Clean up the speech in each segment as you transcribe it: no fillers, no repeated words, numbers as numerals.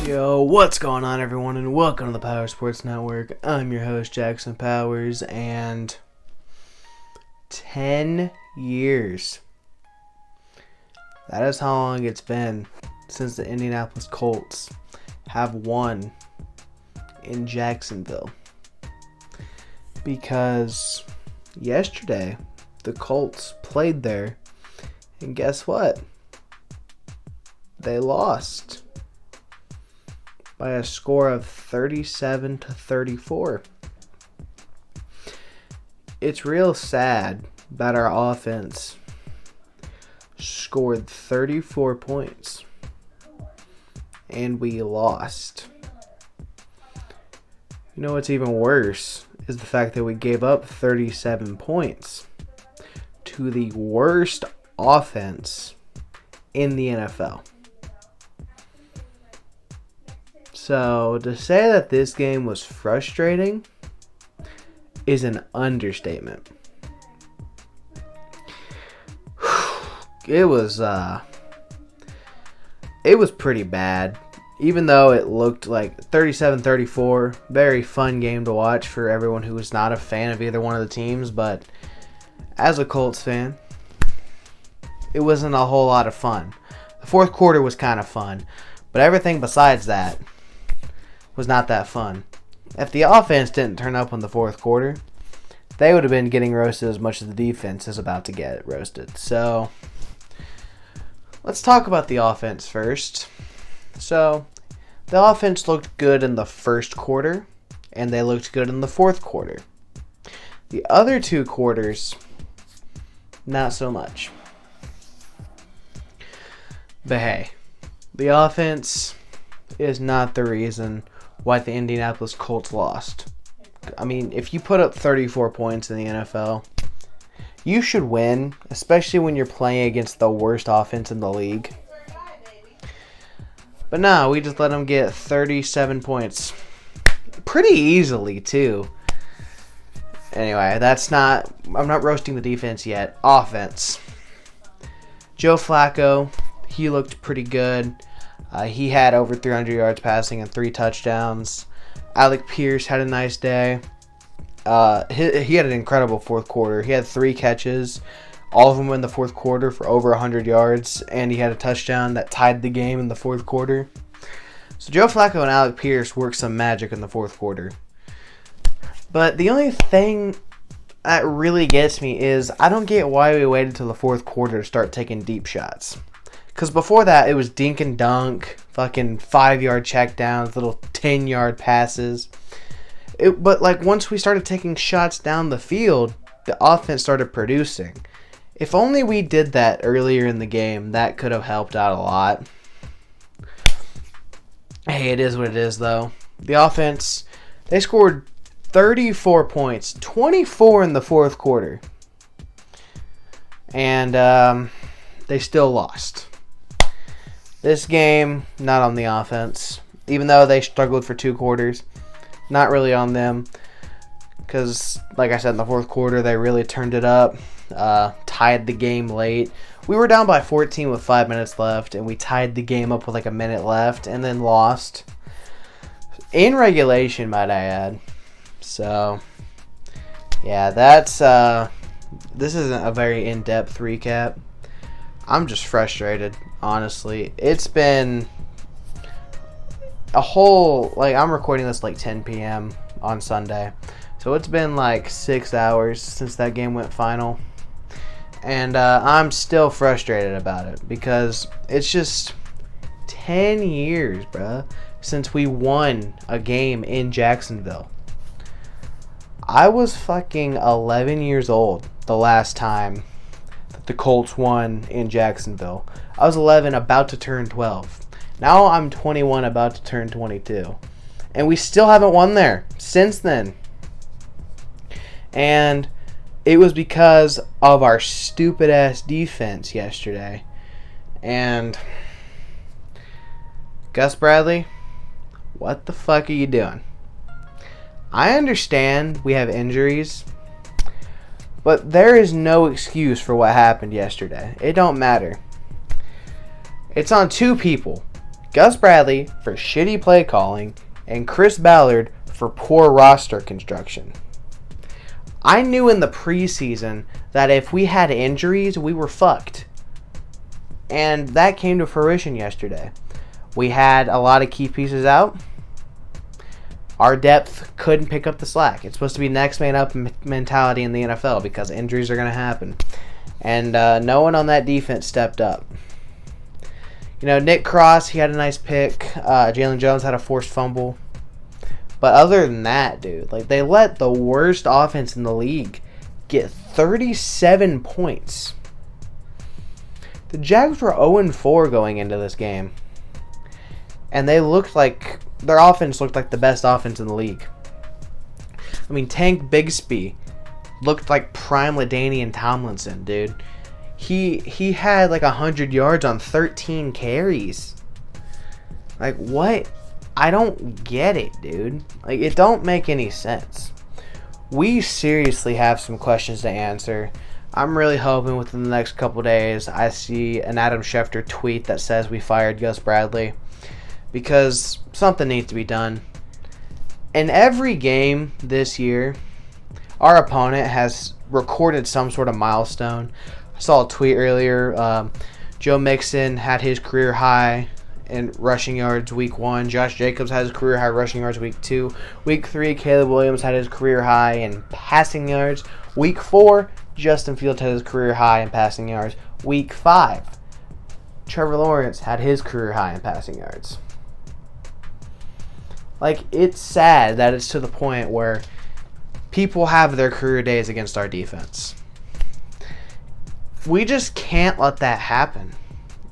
Yo, what's going on, everyone, and welcome to the Power Sports Network. I'm your host, Jackson Powers, and 10 years. That is how long it's been since the Indianapolis Colts have won in Jacksonville. Because yesterday, the Colts played there, and guess what? They lost by a score of 37-34. It's real sad that our offense scored 34 points and we lost. You know what's even worse is the fact that we gave up 37 points to the worst offense in the NFL. So, to say that this game was frustrating is an understatement. It was pretty bad. Even though it looked like 37-34, very fun game to watch for everyone who was not a fan of either one of the teams, but as a Colts fan, it wasn't a whole lot of fun. The fourth quarter was kind of fun, but everything besides that was not that fun. If the offense didn't turn up in the fourth quarter, they would have been getting roasted as much as the defense is about to get roasted. So, let's talk about the offense first. So, the offense looked good in the first quarter, and they looked good in the fourth quarter. The other two quarters, not so much. But hey, the offense is not the reason why the Indianapolis Colts lost. I mean, if you put up 34 points in the NFL, you should win, especially when you're playing against the worst offense in the league. But no, we just let them get 37 points. Pretty easily, too. Anyway, I'm not roasting the defense yet. Offense. Joe Flacco, he looked pretty good. He had over 300 yards passing and 3 touchdowns. Alec Pierce had a nice day. He had an incredible fourth quarter. He had 3 catches, all of them in the fourth quarter for over 100 yards, and he had a touchdown that tied the game in the fourth quarter. So Joe Flacco and Alec Pierce worked some magic in the fourth quarter. But the only thing that really gets me is I don't get why we waited till the fourth quarter to start taking deep shots. Because before that, it was dink and dunk, fucking 5-yard checkdowns, little 10-yard passes. But once we started taking shots down the field, the offense started producing. If only we did that earlier in the game, that could have helped out a lot. Hey, it is what it is, though. The offense, they scored 34 points, 24 in the fourth quarter. And they still lost. This game, not on the offense. Even though they struggled for 2 quarters, not really on them. Because, like I said, in the fourth quarter, they really turned it up. Tied the game late. We were down by 14 with 5 minutes left, and we tied the game up with a minute left, and then lost. In regulation, might I add. So, yeah, this isn't a very in-depth recap. I'm just frustrated, honestly. It's been a whole, I'm recording this 10 p.m. on Sunday. So it's been 6 hours since that game went final. And I'm still frustrated about it because it's just 10 years, bruh, since we won a game in Jacksonville. I was fucking 11 years old the last time the Colts won in Jacksonville. I was 11, about to turn 12. Now I'm 21, about to turn 22. And we still haven't won there since then. And it was because of our stupid-ass defense yesterday. And Gus Bradley, what the fuck are you doing? I understand we have injuries, but there is no excuse for what happened yesterday. It don't matter. It's on 2 people. Gus Bradley for shitty play calling, and Chris Ballard for poor roster construction. I knew in the preseason that if we had injuries, we were fucked. And that came to fruition yesterday. We had a lot of key pieces out. Our depth couldn't pick up the slack. It's supposed to be next man up mentality in the NFL because injuries are going to happen. And no one on that defense stepped up. Nick Cross, he had a nice pick. Jalen Jones had a forced fumble. But other than that, dude, they let the worst offense in the league get 37 points. The Jags were 0-4 going into this game. And they looked like their offense looked like the best offense in the league. I mean, Tank Bigsby looked like prime LaDainian Tomlinson, dude. He had 100 yards on 13 carries. What? I don't get it, dude. It don't make any sense. We seriously have some questions to answer. I'm really hoping within the next couple days I see an Adam Schefter tweet that says we fired Gus Bradley. Because something needs to be done. In every game this year, our opponent has recorded some sort of milestone. I saw a tweet earlier. Joe Mixon had his career high in rushing yards week 1. Josh Jacobs had his career high rushing yards week 2. Week 3, Caleb Williams had his career high in passing yards. Week 4, Justin Fields had his career high in passing yards. Week 5, Trevor Lawrence had his career high in passing yards. It's sad that it's to the point where people have their career days against our defense. We just can't let that happen.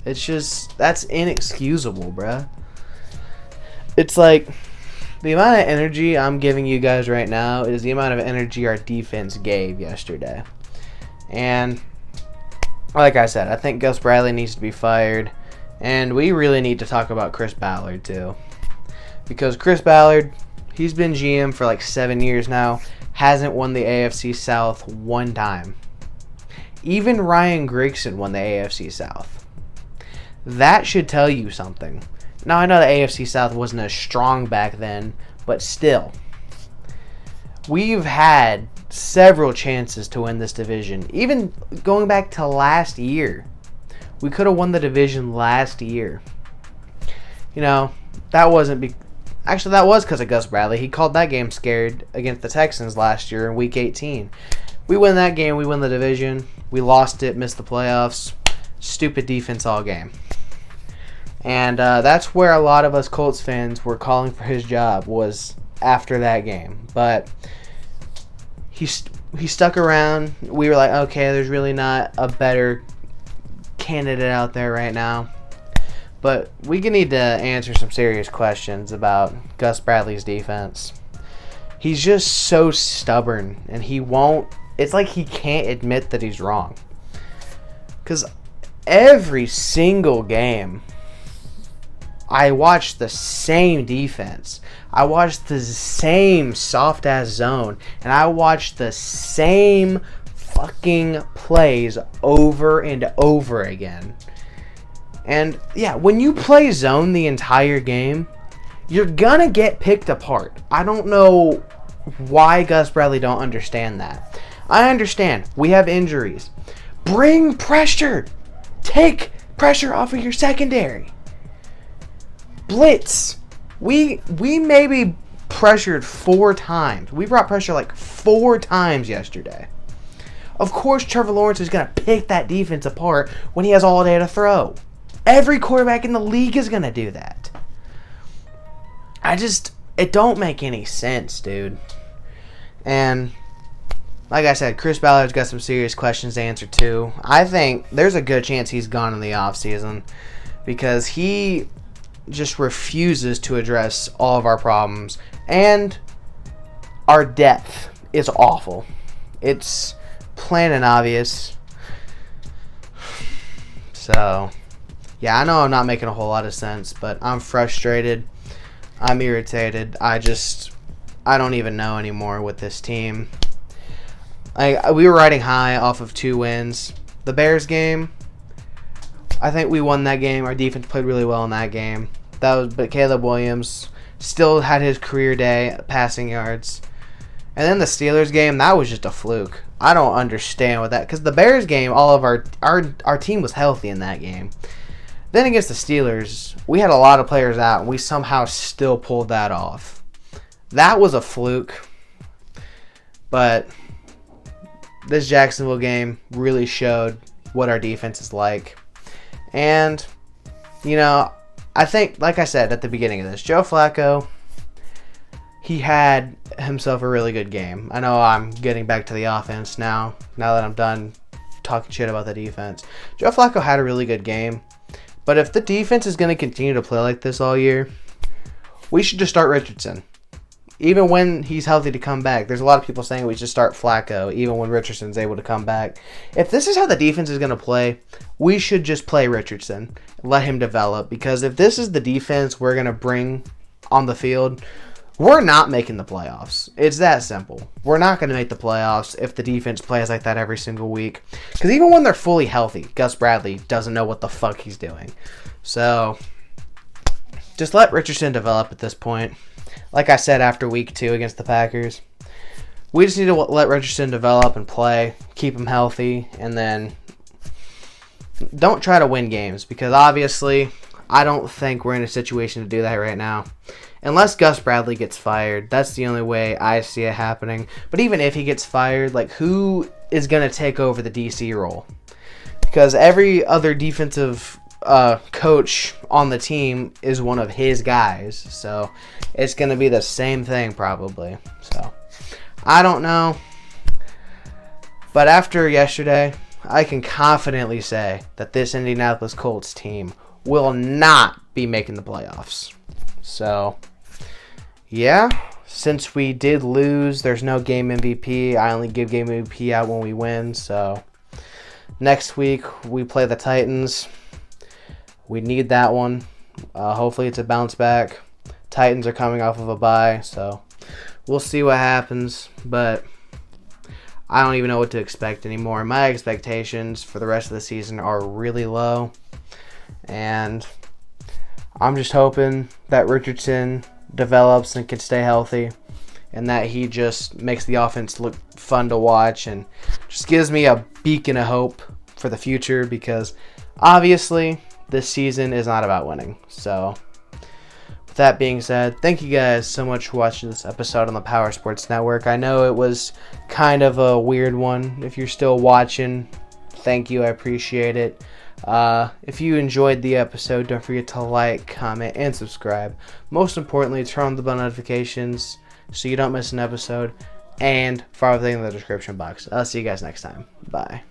That's inexcusable, bruh. It's the amount of energy I'm giving you guys right now is the amount of energy our defense gave yesterday. And like I said, I think Gus Bradley needs to be fired. And we really need to talk about Chris Ballard, too. Because Chris Ballard, he's been GM for 7 years now, hasn't won the AFC South one time. Even Ryan Grigson won the AFC South. That should tell you something. Now, I know the AFC South wasn't as strong back then, but still. We've had several chances to win this division. Even going back to last year. We could have won the division last year. That wasn't... Actually, that was because of Gus Bradley. He called that game scared against the Texans last year in Week 18. We win that game. We win the division. We lost it, missed the playoffs. Stupid defense all game. And that's where a lot of us Colts fans were calling for his job, was after that game. But he stuck around. We were like, okay, there's really not a better candidate out there right now. But we need to answer some serious questions about Gus Bradley's defense. He's just so stubborn, and he won't... It's like he can't admit that he's wrong. Because every single game, I watch the same defense. I watch the same soft-ass zone, and I watch the same fucking plays over and over again. And, yeah, when you play zone the entire game, you're gonna get picked apart. I don't know why Gus Bradley don't understand that. I understand. We have injuries. Bring pressure. Take pressure off of your secondary. Blitz. We maybe pressured 4 times. We brought pressure 4 times yesterday. Of course, Trevor Lawrence is gonna pick that defense apart when he has all day to throw. Every quarterback in the league is going to do that. It don't make any sense, dude. And, like I said, Chris Ballard's got some serious questions to answer, too. I think there's a good chance he's gone in the offseason because he just refuses to address all of our problems. And our depth is awful. It's plain and obvious. So... yeah, I know I'm not making a whole lot of sense, but I'm frustrated. I'm irritated. I don't even know anymore with this team. We were riding high off of 2 wins. The Bears game, I think we won that game. Our defense played really well in that game. but Caleb Williams still had his career day passing yards. And then the Steelers game, that was just a fluke. I don't understand what that, because the Bears game, all of our team was healthy in that game. Then against the Steelers, we had a lot of players out, and we somehow still pulled that off. That was a fluke. But this Jacksonville game really showed what our defense is like. And, I think, like I said at the beginning of this, Joe Flacco, he had himself a really good game. I know I'm getting back to the offense now that I'm done talking shit about the defense. Joe Flacco had a really good game. But if the defense is going to continue to play like this all year, we should just start Richardson. Even when he's healthy to come back. There's a lot of people saying we should start Flacco even when Richardson's able to come back. If this is how the defense is going to play, we should just play Richardson. Let him develop. Because if this is the defense we're going to bring on the field, we're not making the playoffs. It's that simple. We're not going to make the playoffs if the defense plays like that every single week. Because even when they're fully healthy, Gus Bradley doesn't know what the fuck he's doing. So, just let Richardson develop at this point. Like I said after week 2 against the Packers, we just need to let Richardson develop and play, keep him healthy, and then don't try to win games. Because obviously, I don't think we're in a situation to do that right now. Unless Gus Bradley gets fired, that's the only way I see it happening. But even if he gets fired, who is going to take over the DC role? Because every other defensive coach on the team is one of his guys. So it's going to be the same thing probably. So I don't know. But after yesterday, I can confidently say that this Indianapolis Colts team will not be making the playoffs. So, yeah, since we did lose, there's no game MVP. I only give game MVP out when we win. So, next week we play the Titans. We need that one. Hopefully it's a bounce back. Titans are coming off of a bye, so we'll see what happens. But I don't even know what to expect anymore. My expectations for the rest of the season are really low. And I'm just hoping that Richardson develops and can stay healthy, and that he just makes the offense look fun to watch and just gives me a beacon of hope for the future, because obviously this season is not about winning. So with that being said, thank you guys so much for watching this episode on the Power Sports Network. I know it was kind of a weird one. If you're still watching, thank you. I appreciate it. If you enjoyed the episode, don't forget to like, comment, and subscribe. Most importantly, turn on the bell notifications so you don't miss an episode, and follow everything in the description box. I'll see you guys next time. Bye.